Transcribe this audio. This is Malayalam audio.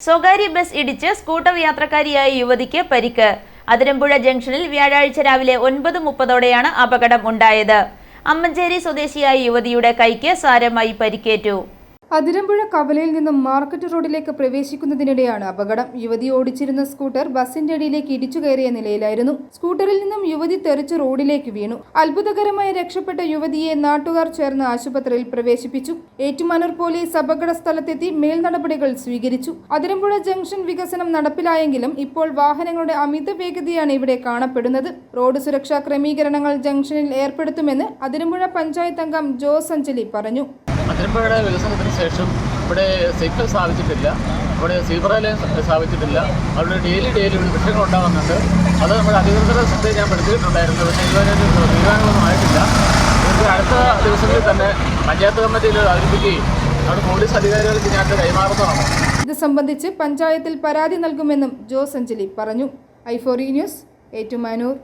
സ്വകാര്യ ബസ് ഇടിച്ച് സ്കൂട്ടർ യാത്രക്കാരിയായ യുവതിക്ക് പരിക്ക്. അതിരമ്പുഴ ജംഗ്ഷനിൽ വ്യാഴാഴ്ച രാവിലെ 9:30ഓടെയാണ് അപകടം ഉണ്ടായത്. അമ്മഞ്ചേരി സ്വദേശിയായ യുവതിയുടെ കൈക്ക് സാരമായി പരിക്കേറ്റു. അതിരമ്പുഴ കവലയിൽ നിന്നും മാർക്കറ്റ് റോഡിലേക്ക് പ്രവേശിക്കുന്നതിനിടെയാണ് അപകടം. യുവതി ഓടിച്ചിരുന്ന സ്കൂട്ടർ ബസിന്റെ അടിയിലേക്ക് ഇടിച്ചു കയറിയ നിലയിലായിരുന്നു. സ്കൂട്ടറിൽ നിന്നും യുവതി തെറിച്ച് റോഡിലേക്ക് വീണു. അത്ഭുതകരമായി രക്ഷപ്പെട്ട യുവതിയെ നാട്ടുകാർ ചേർന്ന് ആശുപത്രിയിൽ പ്രവേശിപ്പിച്ചു. ഏറ്റുമാനൂർ പോലീസ് അപകട സ്ഥലത്തെത്തി മേൽനടപടികൾ സ്വീകരിച്ചു. അതിരമ്പുഴ ജംഗ്ഷൻ വികസനം നടപ്പിലായെങ്കിലും ഇപ്പോൾ വാഹനങ്ങളുടെ അമിത വേഗതയാണ് ഇവിടെ കാണപ്പെടുന്നത്. റോഡ് സുരക്ഷാ ക്രമീകരണങ്ങൾ ജംഗ്ഷനിൽ ഏർപ്പെടുത്തുമെന്ന് അതിരമ്പുഴ പഞ്ചായത്ത് അംഗം ജോസ് അഞ്ചലി പറഞ്ഞു. അതിരമ്പുഴയുടെ വികസനത്തിന് ശേഷം ഇവിടെ സിഗ്നൽ സ്ഥാപിച്ചിട്ടില്ല, ഇവിടെ സീബ്ര ലൈൻ സ്ഥാപിച്ചിട്ടില്ല. അവിടെ ഡെയിലി ഇവിടെ പ്രശ്നങ്ങൾ ഉണ്ടാകുന്നുണ്ട്. അത് നമ്മുടെ അധികൃതരുടെ ശ്രദ്ധയിൽ ഞാൻ പെടുത്തിയിട്ടുണ്ടായിരുന്നു. പക്ഷേ ഇതുവരെ തീരുമാനമൊന്നും ആയിട്ടില്ല. ഇതിൻ്റെ അടുത്ത ദിവസങ്ങളിൽ തന്നെ പഞ്ചായത്ത് കമ്മിറ്റിയിൽ അവതരിപ്പിക്കുകയും അവിടെ പോലീസ് അധികാരികൾക്ക് ഞാൻ കൈമാറുന്നതാണ്. ഇത് സംബന്ധിച്ച് പഞ്ചായത്തിൽ പരാതി നൽകുമെന്നും ജോസ് അഞ്ചലി പറഞ്ഞു. i4e news, Ettumanoor.